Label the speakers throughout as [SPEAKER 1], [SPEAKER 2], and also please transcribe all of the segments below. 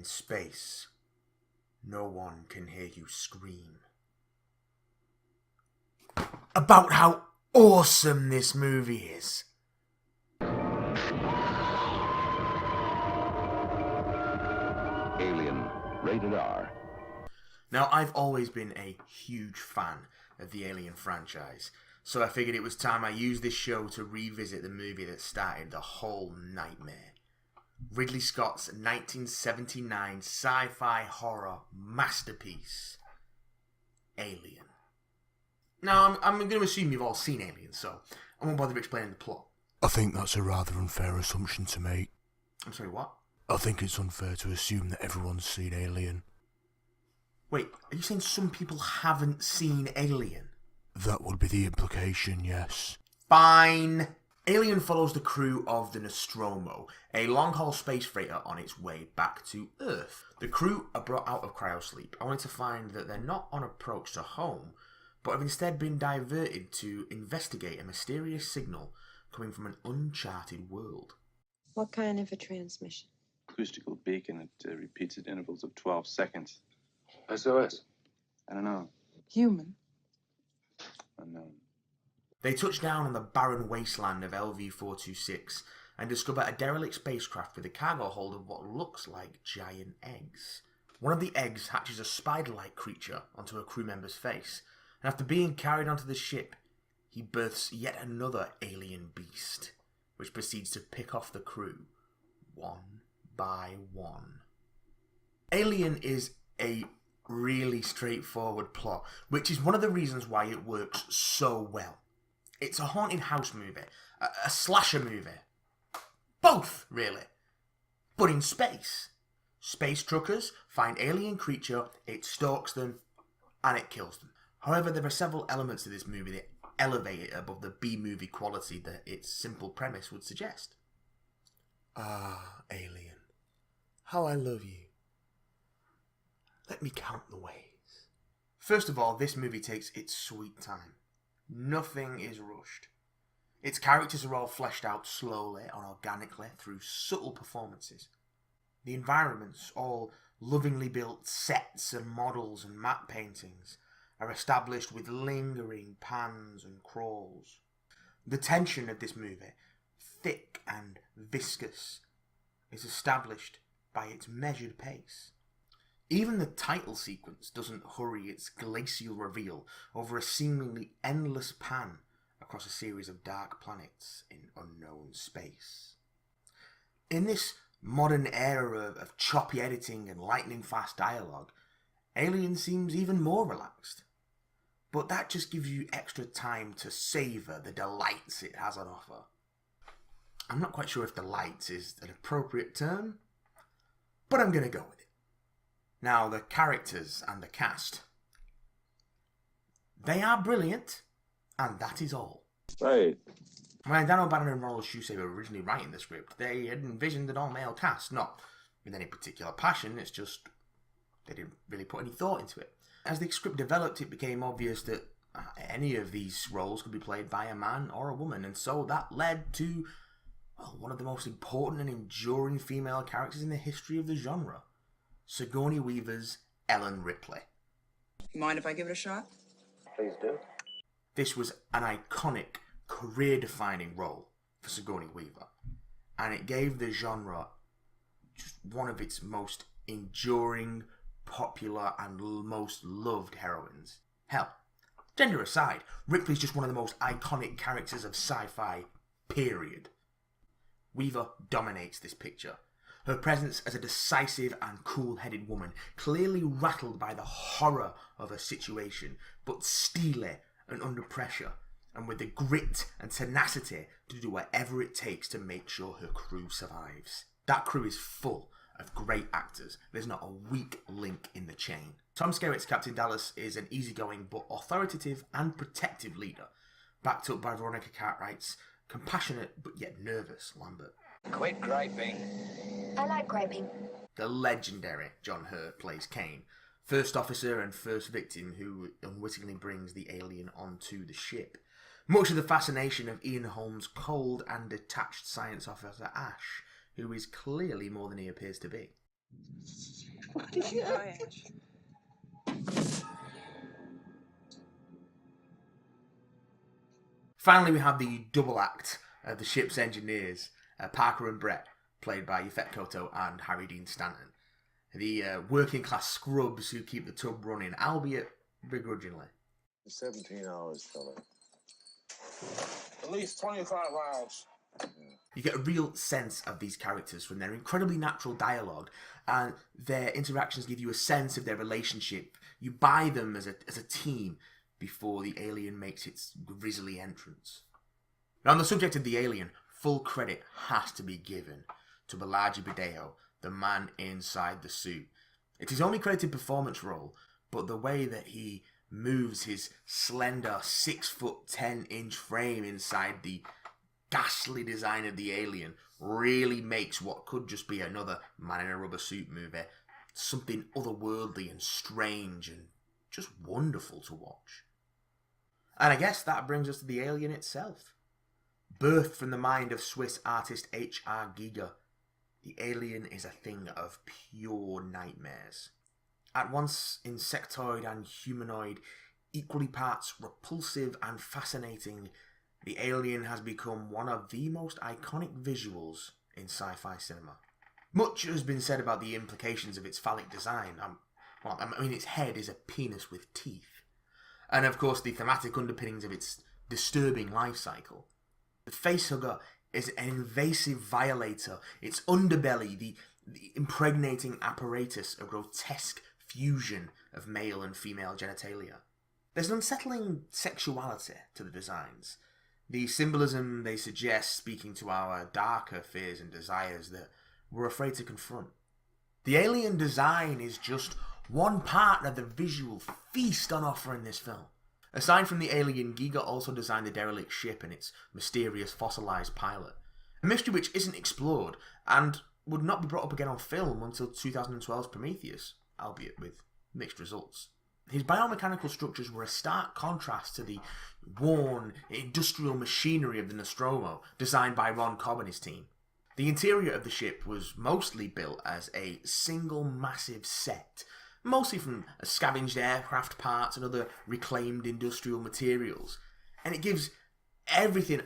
[SPEAKER 1] In space, no one can hear you scream. About how awesome this movie is.
[SPEAKER 2] Alien, rated R.
[SPEAKER 1] Now, I've always been a huge fan of the Alien franchise, so I figured it was time I used this show to revisit the movie that started the whole nightmare. Ridley Scott's 1979 sci-fi horror masterpiece, Alien. Now, I'm going to assume you've all seen Alien, so I won't bother explaining the plot.
[SPEAKER 3] I think that's a rather unfair assumption to make.
[SPEAKER 1] I'm sorry, what?
[SPEAKER 3] I think it's unfair to assume that everyone's seen Alien.
[SPEAKER 1] Wait, are you saying some people haven't seen Alien?
[SPEAKER 3] That would be the implication, yes.
[SPEAKER 1] Fine. Alien follows the crew of the Nostromo, a long-haul space freighter on its way back to Earth. The crew are brought out of cryosleep, only to find that they're not on approach to home, but have instead been diverted to investigate a mysterious signal coming from an uncharted world.
[SPEAKER 4] What kind of a transmission?
[SPEAKER 5] Acoustical beacon at repeated intervals of 12 seconds.
[SPEAKER 2] SOS.
[SPEAKER 5] I don't know.
[SPEAKER 4] Human.
[SPEAKER 5] Unknown.
[SPEAKER 1] They touch down on the barren wasteland of LV-426 and discover a derelict spacecraft with a cargo hold of what looks like giant eggs. One of the eggs hatches a spider-like creature onto a crew member's face, and after being carried onto the ship, he births yet another alien beast, which proceeds to pick off the crew, one by one. Alien is a really straightforward plot, which is one of the reasons why it works so well. It's a haunted house movie, a slasher movie. Both, really. But in space. Space truckers find alien creature, it stalks them, and it kills them. However, there are several elements to this movie that elevate it above the B-movie quality that its simple premise would suggest. Ah, Alien, how I love you. Let me count the ways. First of all, this movie takes its sweet time. Nothing is rushed. Its characters are all fleshed out slowly and organically through subtle performances. The environments, all lovingly built sets and models and matte paintings, are established with lingering pans and crawls. The tension of this movie, thick and viscous, is established by its measured pace. Even the title sequence doesn't hurry its glacial reveal over a seemingly endless pan across a series of dark planets in unknown space. In this modern era of choppy editing and lightning-fast dialogue, Alien seems even more relaxed. But that just gives you extra time to savour the delights it has on offer. I'm not quite sure if delights is an appropriate term, but I'm going to go with it. Now, the characters and the cast. They are brilliant, and that is all.
[SPEAKER 5] Right.
[SPEAKER 1] When Dan O'Bannon and Ronald Shusay were originally writing the script, they had envisioned an all-male cast, not with any particular passion, it's just they didn't really put any thought into it. As the script developed, it became obvious that any of these roles could be played by a man or a woman, and so that led to one of the most important and enduring female characters in the history of the genre. Sigourney Weaver's Ellen Ripley.
[SPEAKER 6] Mind if I give it a shot?
[SPEAKER 2] Please do.
[SPEAKER 1] This was an iconic, career-defining role for Sigourney Weaver, and it gave the genre just one of its most enduring, popular, and most loved heroines. Hell, gender aside, Ripley's just one of the most iconic characters of sci-fi, period. Weaver dominates this picture. Her presence as a decisive and cool-headed woman, clearly rattled by the horror of her situation, but steely and under pressure, and with the grit and tenacity to do whatever it takes to make sure her crew survives. That crew is full of great actors. There's not a weak link in the chain. Tom Skerritt's Captain Dallas is an easygoing but authoritative and protective leader, backed up by Veronica Cartwright's compassionate but yet nervous Lambert.
[SPEAKER 2] Quit griping.
[SPEAKER 7] I like griping.
[SPEAKER 1] The legendary John Hurt plays Kane, first officer and first victim who unwittingly brings the alien onto the ship. Much of the fascination of Ian Holm's cold and detached science officer Ash, who is clearly more than he appears to be.
[SPEAKER 6] Voyage.
[SPEAKER 1] Finally, we have the double act of the ship's engineers, Parker and Brett, played by Yvette Koto and Harry Dean Stanton. The working class scrubs who keep the tub running, albeit begrudgingly.
[SPEAKER 2] 17 hours, fella.
[SPEAKER 8] At least 25 hours.
[SPEAKER 1] You get a real sense of these characters from their incredibly natural dialogue, and their interactions give you a sense of their relationship. You buy them as a team before the alien makes its grisly entrance. Now, on the subject of the alien, full credit has to be given to Balaji Bideo, the man inside the suit. It's his only credited performance role, but the way that he moves his slender 6'10" frame inside the ghastly design of the alien really makes what could just be another man in a rubber suit movie something otherworldly and strange and just wonderful to watch. And I guess that brings us to the alien itself. Birthed from the mind of Swiss artist H.R. Giger, the alien is a thing of pure nightmares. At once insectoid and humanoid, equally parts repulsive and fascinating, the alien has become one of the most iconic visuals in sci-fi cinema. Much has been said about the implications of its phallic design. Its head is a penis with teeth. And of course the thematic underpinnings of its disturbing life cycle. The facehugger is an invasive violator, its underbelly, the impregnating apparatus, a grotesque fusion of male and female genitalia. There's an unsettling sexuality to the designs. The symbolism they suggest speaking to our darker fears and desires that we're afraid to confront. The alien design is just one part of the visual feast on offer in this film. Aside from the alien, Giger also designed the derelict ship and its mysterious fossilized pilot. A mystery which isn't explored and would not be brought up again on film until 2012's Prometheus, albeit with mixed results. His biomechanical structures were a stark contrast to the worn, industrial machinery of the Nostromo, designed by Ron Cobb and his team. The interior of the ship was mostly built as a single massive set, mostly from scavenged aircraft parts and other reclaimed industrial materials. And it gives everything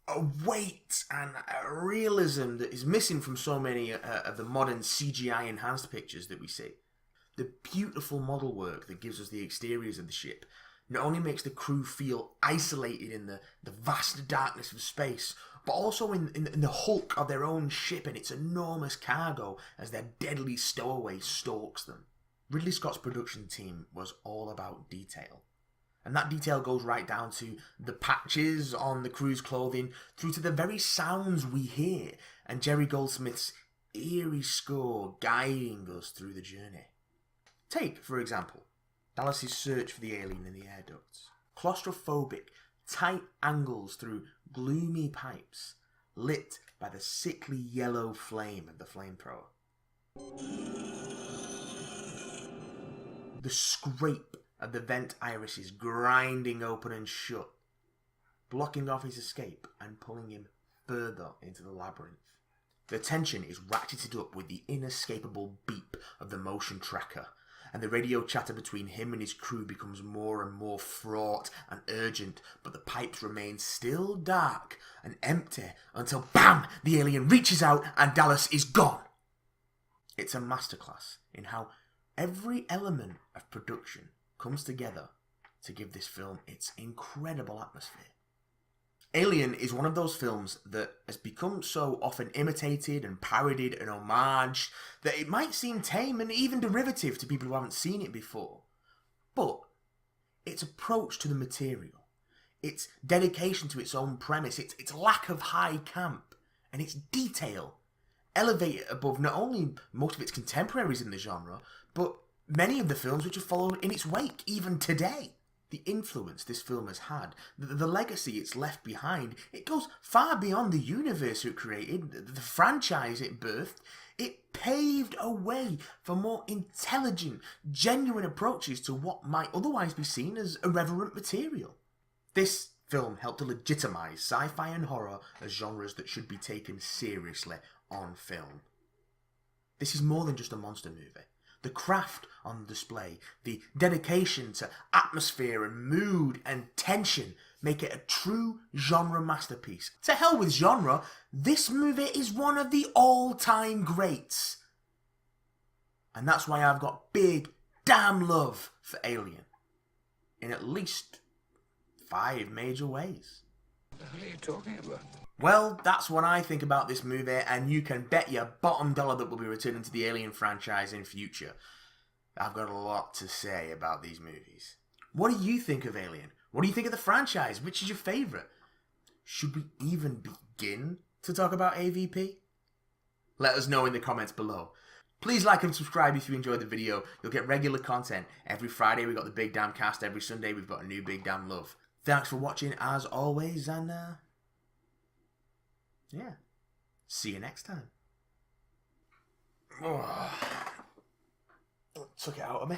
[SPEAKER 1] a weight and a realism that is missing from so many of the modern CGI enhanced pictures that we see. The beautiful model work that gives us the exteriors of the ship not only makes the crew feel isolated in the vast darkness of space, but also in the hulk of their own ship and its enormous cargo as their deadly stowaway stalks them. Ridley Scott's production team was all about detail. And that detail goes right down to the patches on the crew's clothing, through to the very sounds we hear, and Jerry Goldsmith's eerie score guiding us through the journey. Take, for example, Dallas's search for the alien in the air ducts. Claustrophobic, tight angles through gloomy pipes, lit by the sickly yellow flame of the flamethrower. The scrape of the vent irises grinding open and shut, blocking off his escape and pulling him further into the labyrinth. The tension is ratcheted up with the inescapable beep of the motion tracker, and the radio chatter between him and his crew becomes more and more fraught and urgent, but the pipes remain still dark and empty until BAM! The alien reaches out and Dallas is gone. It's a masterclass in how every element of production comes together to give this film its incredible atmosphere. Alien is one of those films that has become so often imitated and parodied and homaged that it might seem tame and even derivative to people who haven't seen it before. But its approach to the material, its dedication to its own premise, its lack of high camp, and its detail elevate it above not only most of its contemporaries in the genre, but many of the films which have followed in its wake, even today. The influence this film has had, the legacy it's left behind, it goes far beyond the universe it created, the franchise it birthed. It paved a way for more intelligent, genuine approaches to what might otherwise be seen as irreverent material. This film helped to legitimize sci-fi and horror as genres that should be taken seriously on film. This is more than just a monster movie. The craft on display, the dedication to atmosphere and mood and tension make it a true genre masterpiece. To hell with genre, this movie is one of the all-time greats. And that's why I've got big damn love for Alien. In at least 5 major ways.
[SPEAKER 8] What the hell are you talking about?
[SPEAKER 1] Well, that's what I think about this movie, and you can bet your bottom dollar that we'll be returning to the Alien franchise in future. I've got a lot to say about these movies. What do you think of Alien? What do you think of the franchise? Which is your favourite? Should we even begin to talk about AVP? Let us know in the comments below. Please like and subscribe if you enjoyed the video. You'll get regular content. Every Friday we've got the Big Damn Cast. Every Sunday we've got a new Big Damn Love. Thanks for watching as always, and yeah, see you next time. Oh, took it out of me.